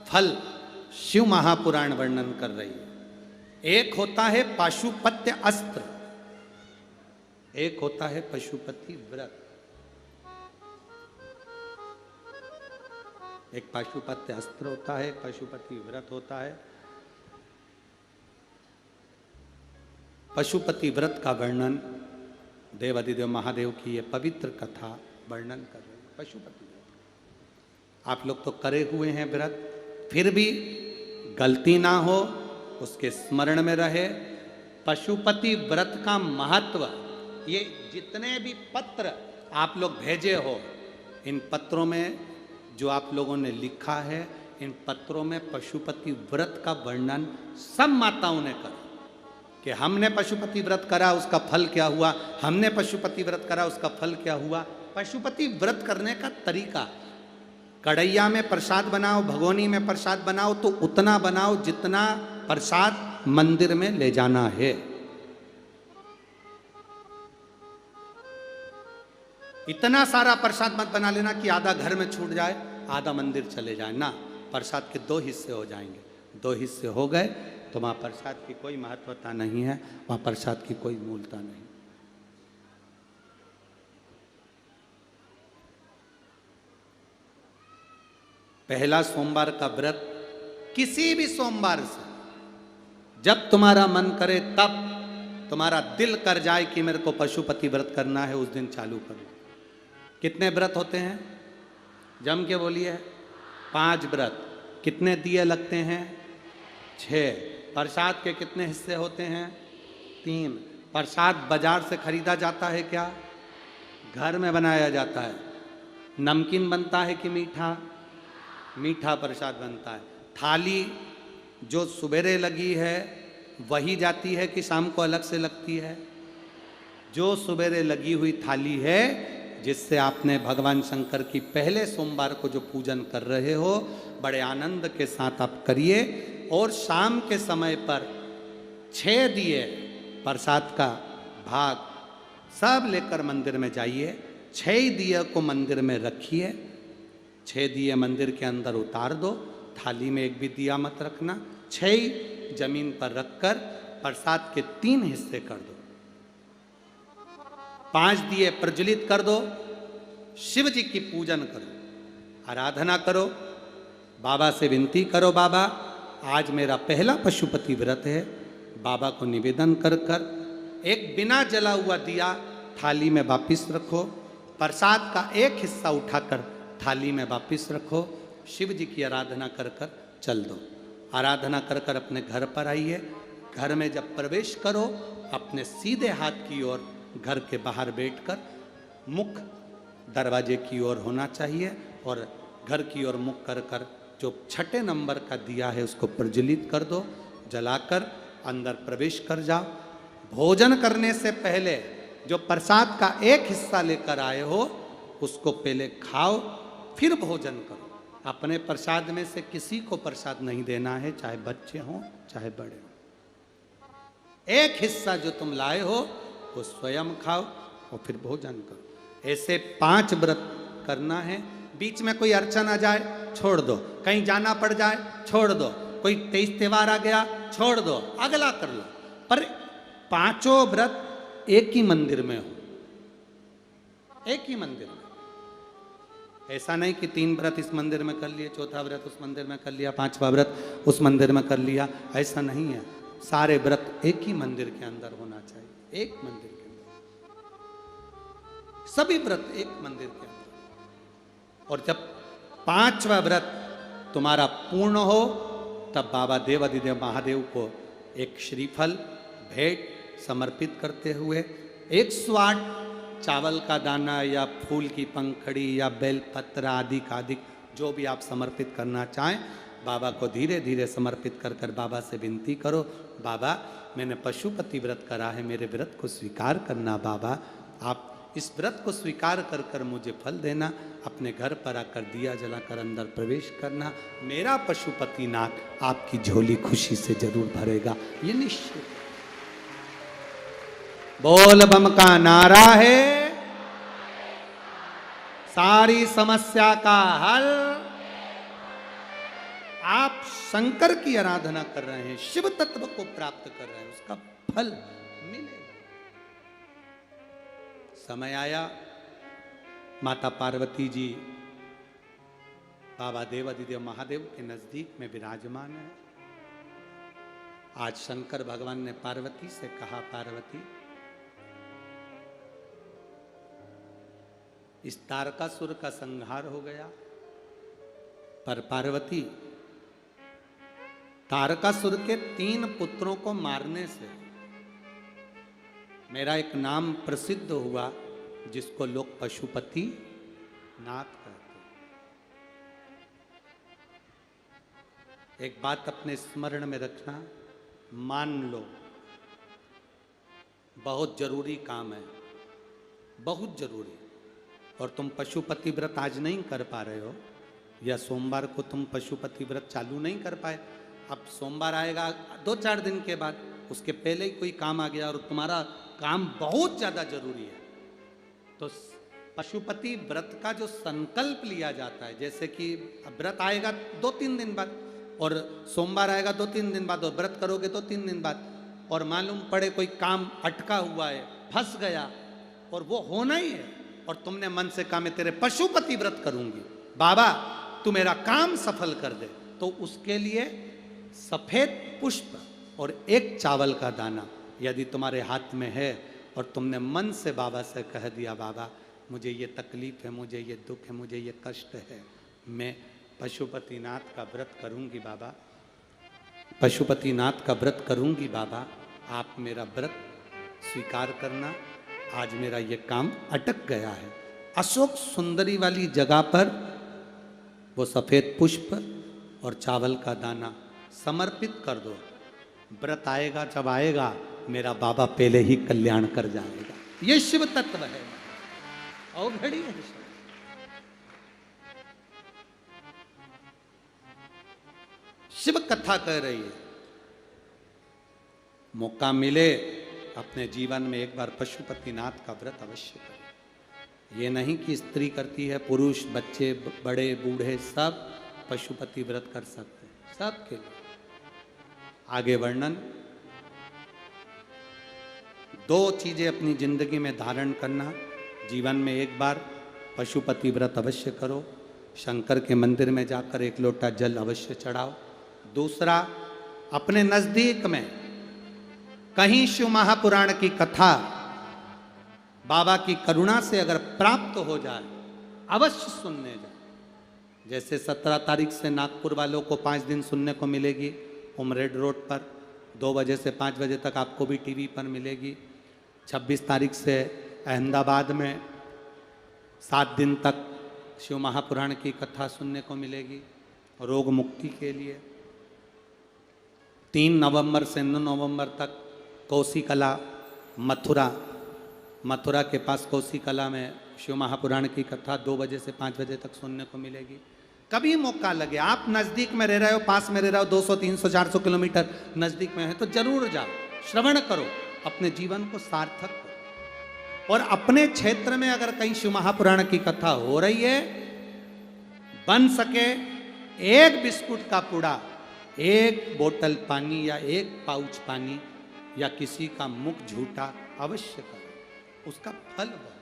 फल शिव महापुराण वर्णन कर रही है। एक होता है पाशुपत्य अस्त्र, एक होता है पशुपति व्रत। एक पाशुपत्य अस्त्र होता है, पशुपति व्रत होता है। पशुपति व्रत का वर्णन देवादिदेव महादेव की ये पवित्र कथा वर्णन कर रहे हैं। पशुपति व्रत आप लोग तो करे हुए हैं व्रत, फिर भी गलती ना हो, उसके स्मरण में रहे। पशुपति व्रत का महत्व, ये जितने भी पत्र आप लोग भेजे हो, इन पत्रों में जो आप लोगों ने लिखा है, इन पत्रों में पशुपति व्रत का वर्णन सब माताओं ने करा कि हमने पशुपति व्रत करा उसका फल क्या हुआ, हमने पशुपति व्रत करा उसका फल क्या हुआ। पशुपति व्रत करने का तरीका, कढ़ैया में प्रसाद बनाओ, भगोनी में प्रसाद बनाओ तो उतना बनाओ जितना प्रसाद मंदिर में ले जाना है। इतना सारा प्रसाद मत बना लेना कि आधा घर में छूट जाए, आधा मंदिर चले जाए ना। प्रसाद के 2 हिस्से हो जाएंगे, 2 हिस्से हो गए तो वहाँ प्रसाद की कोई महत्वता नहीं है, वहाँ प्रसाद की कोई मूलता नहीं। पहला सोमवार का व्रत किसी भी सोमवार से जब तुम्हारा मन करे, तब तुम्हारा दिल कर जाए कि मेरे को पशुपति व्रत करना है, उस दिन चालू करो। कितने व्रत होते हैं? जम के बोलिए। 5 व्रत। कितने दिए लगते हैं? 6। प्रसाद के कितने हिस्से होते हैं? 3। प्रसाद बाजार से खरीदा जाता है क्या? घर में बनाया जाता है। नमकीन बनता है कि मीठा? मीठा प्रसाद बनता है। थाली जो सुबेरे लगी है वही जाती है कि शाम को अलग से लगती है? जो सुबेरे लगी हुई थाली है, जिससे आपने भगवान शंकर की पहले सोमवार को जो पूजन कर रहे हो, बड़े आनंद के साथ आप करिए। और शाम के समय पर 6 दिए प्रसाद का भाग सब लेकर मंदिर में जाइए। 6 दिए को मंदिर में रखिए। 6 दिए मंदिर के अंदर उतार दो, थाली में एक भी दिया मत रखना। 6 जमीन पर रखकर प्रसाद के 3 हिस्से कर दो। 5 दिए प्रज्वलित कर दो। शिव जी की पूजन करो, आराधना करो, बाबा से विनती करो, बाबा आज मेरा पहला पशुपति व्रत है। बाबा को निवेदन कर कर एक बिना जला हुआ दिया थाली में वापिस रखो। प्रसाद का एक हिस्सा उठाकर थाली में वापिस रखो। शिव जी की आराधना कर कर चल दो। आराधना कर कर अपने घर पर आइए। घर में जब प्रवेश करो, अपने सीधे हाथ की ओर घर के बाहर बैठकर मुख दरवाजे की ओर होना चाहिए और घर की ओर मुख कर कर जो 6 नंबर का दिया है उसको प्रज्वलित कर दो। जलाकर अंदर प्रवेश कर जाओ। भोजन करने से पहले जो प्रसाद का एक हिस्सा लेकर आए हो उसको पहले खाओ, फिर भोजन करो। अपने प्रसाद में से किसी को प्रसाद नहीं देना है, चाहे बच्चे हों चाहे बड़े हों। एक हिस्सा जो तुम लाए हो वो स्वयं खाओ और फिर भोजन करो। ऐसे 5 व्रत करना है। बीच में कोई अड़चन आ जाए छोड़ दो, कहीं जाना पड़ जाए छोड़ दो, कोई 23 त्योहार आ गया छोड़ दो, अगला कर लो। पर 5 व्रत एक ही मंदिर में हो, एक ही मंदिर में। ऐसा नहीं कि 3 व्रत इस मंदिर में कर लिए, 4था व्रत उस मंदिर में कर लिया, 5वां व्रत उस मंदिर में कर लिया। ऐसा नहीं है। सारे व्रत एक ही मंदिर के अंदर होना चाहिए। एक मंदिर के अंदर सभी व्रत एक मंदिर के अंदर। और जब 5वां व्रत तुम्हारा पूर्ण हो, तब बाबा देवादिदेव महादेव को एक श्रीफल भेंट समर्पित करते हुए 108 चावल का दाना या फूल की पंखड़ी या बेलपत्र आदि का अधिक जो भी आप समर्पित करना चाहें, बाबा को धीरे धीरे समर्पित कर कर बाबा से विनती करो, बाबा मैंने पशुपति व्रत करा है, मेरे व्रत को स्वीकार करना। बाबा आप इस व्रत को स्वीकार कर कर मुझे फल देना। अपने घर पर आकर दिया जलाकर अंदर प्रवेश करना। मेरा पशुपति नाथ आपकी झोली खुशी से जरूर भरेगा, ये निश्चित। बोल बम का नारा है, सारी समस्या का हल आप शंकर की आराधना कर रहे हैं, शिव तत्व को प्राप्त कर रहे हैं, उसका फल मिलेगा। समय आया, माता पार्वती जी बाबा देवाधिदेव महादेव के नजदीक में विराजमान है। आज शंकर भगवान ने पार्वती से कहा, पार्वती इस तारकासुर का संहार हो गया, पर पार्वती तारकासुर के 3 पुत्रों को मारने से मेरा एक नाम प्रसिद्ध हुआ, जिसको लोग पशुपति नाथ कहते हैं। एक बात अपने स्मरण में रखना, मान लो बहुत जरूरी काम है, बहुत जरूरी, और तुम पशुपति व्रत आज नहीं कर पा रहे हो, या सोमवार को तुम पशुपति व्रत चालू नहीं कर पाए, अब सोमवार आएगा 2-4 दिन के बाद, उसके पहले ही कोई काम आ गया और तुम्हारा काम बहुत ज़्यादा जरूरी है, तो पशुपति व्रत का जो संकल्प लिया जाता है, जैसे कि व्रत आएगा 2-3 दिन बाद और सोमवार आएगा 2-3 दिन बाद और व्रत करोगे 2-3 दिन बाद, और मालूम पड़े कोई काम अटका हुआ है, फंस गया और वो होना ही है, और तुमने मन से कहा मैं तेरे पशुपति व्रत करूंगी, बाबा तू मेरा काम सफल कर दे, तो उसके लिए सफेद पुष्प और एक चावल का दाना यदि तुम्हारे हाथ में है और तुमने मन से बाबा से कह दिया, बाबा मुझे ये तकलीफ है, मुझे ये दुख है, मुझे ये कष्ट है, मैं पशुपतिनाथ का व्रत करूंगी बाबा, पशुपतिनाथ का व्रत करूंगी बाबा, आप मेरा व्रत स्वीकार करना, आज मेरा ये काम अटक गया है। अशोक सुंदरी वाली जगह पर वो सफेद पुष्प और चावल का दाना समर्पित कर दो, व्रत आएगा जब आएगा मेरा बाबा पहले ही कल्याण कर जाएगा। ये शिव तत्व है, अवघड़ी है। शिव कथा कह रही है, मौका मिले अपने जीवन में एक बार पशुपतिनाथ का व्रत अवश्य करें। ये नहीं कि स्त्री करती है, पुरुष, बच्चे, बड़े, बूढ़े सब पशुपति व्रत कर सकते हैं, सबके लिए। आगे वर्णन, 2 चीजें अपनी जिंदगी में धारण करना, जीवन में एक बार पशुपति व्रत अवश्य करो, शंकर के मंदिर में जाकर 1 लोटा जल अवश्य चढ़ाओ। दूसरा, अपने नजदीक में कहीं शिव महापुराण की कथा बाबा की करुणा से अगर प्राप्त हो जाए, अवश्य सुनने जाए। जैसे 17 तारीख से नागपुर वालों को 5 दिन सुनने को मिलेगी उमरेड रोड पर, 2 बजे से 5 बजे तक आपको भी टीवी पर मिलेगी। 26 तारीख से अहमदाबाद में 7 दिन तक शिव महापुराण की कथा सुनने को मिलेगी रोग मुक्ति के लिए। 3 नवंबर से 9 नवंबर तक कोसी कला मथुरा के पास कोसी कला में शिव महापुराण की कथा 2 बजे से 5 बजे तक सुनने को मिलेगी। कभी मौका लगे, आप नज़दीक में रह रहे हो, पास में रह रहे हो, 200, 300, 400 किलोमीटर नज़दीक में है, तो जरूर जाओ, श्रवण करो, अपने जीवन को सार्थक करो। और अपने क्षेत्र में अगर कहीं शिव महापुराण की कथा हो रही है, बन सके 1 बिस्कुट का पुड़ा, 1 बोतल पानी या 1 पाउच पानी या किसी का मुख झूठा अवश्य करो, उसका फल बहुत।